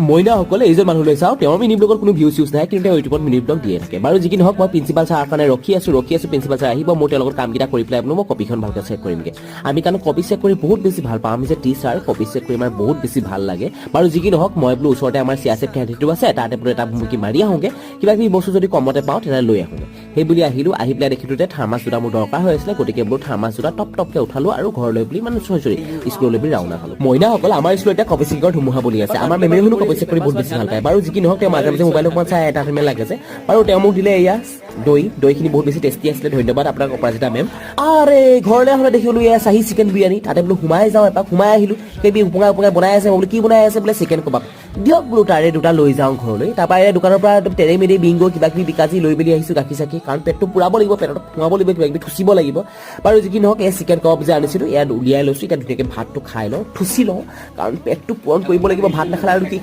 মইনাসকলে এইজন মানুহলৈ চাওঁ তেওঁৰ মিনি ব্লগত কোনো ভিউজ চিউজ নাই কিন্তু তেওঁ ইউটিউবত মিনি ব্লগ দিয়ে থাকে বাৰু যি কি নহওক মই প্ৰিন্সিপাল ছাৰৰ কাৰণে ৰখি আছো প্ৰিন্সিপাল ছাৰ আহিব মোৰ তেওঁৰ লগত কামকেইটা কৰি পেলাই বোলো মই কপিখন ভালকৈ চেক কৰিমগৈ আমি কাৰণ কপি চেক কৰি বহুত বেছি ভাল পাওঁ আমি যে টিচাৰ কপি চেক কৰি আমাৰ বহুত বেছি ভাল লাগে বাৰু যি কি নহওক মই বোলো ওচৰতে আমাৰ চিয়াচেফ কেণ্টিনটো আছে তাতে বোলো এটা মুকি মাৰি আহোঁগৈ কিবা কিবি বস্তু যদি কমতে পাওঁ তেতিয়া লৈ আহোঁগৈ সেই বুলি আহিলোঁ আহি পেলাই দেখিলোঁ যে থাৰ্মাছ দুটা মোৰ দৰকাৰ হৈ আছিলে গতিকে বোলো থাৰ্মাছ দুটা টপকৈ উঠালোঁ আৰু ঘৰলৈ বুলি মানে চৰি স্কুললৈ বুলি ৰাওনা হ'লোঁ মইনাসকল আমাৰ স্কুলত এতিয়া কপি চেকৰ ধুমুহা বুলি আছে আমাৰ মেমে শুনো কপি চেক কৰি বহুত বেছি ভাল পায় বাৰু যি কি নহওক তেওঁ মাজে মাজে মোবাইল অকণমান চাই এটা টাইমে লাগে যে বাৰু তেওঁ মোক দিলে এয়া দৈখিনি বহুত বেছি টেষ্টি আছিলে ধন্যবাদ আপোনাক অপৰাজিতা মেম আৰে ঘৰলৈ আহোঁতে দেখিলোঁ এয়া চাহী চিকেন বিৰিয়ানী তাতে বোলো সোমাই যাওঁ এপাক সোমাই আহিলোঁ সেইবি উপঙাই বনাই আছে বোলো কি বনাই আছে বোলে চিকেন কবাব দিয়ক বোলো তাৰে দুটা লৈ যাওঁ ঘৰলৈ তাৰপৰা এই দোকানৰ পৰা তেৰে মেৰে বিংগ কিবা কিবি বিকাজি লৈ মেলি আহিছোঁ গাখীৰ চাখি কাৰণ পেটটো পুৰাব লাগিব পেটত সোমাব লাগিব কিবা কিবি থুচিব লাগিব বাৰু যি কি নহওক এই চিকেন কবাব যে আনিছিলোঁ ইয়াত উলিয়াই লৈছোঁ এতিয়া ধুনীয়াকৈ ভাতটো খাই লওঁ থুচি লওঁ কাৰণ পেটটো পূৰণ কৰিব লাগিব ভাত নাখালে আৰু কি খাম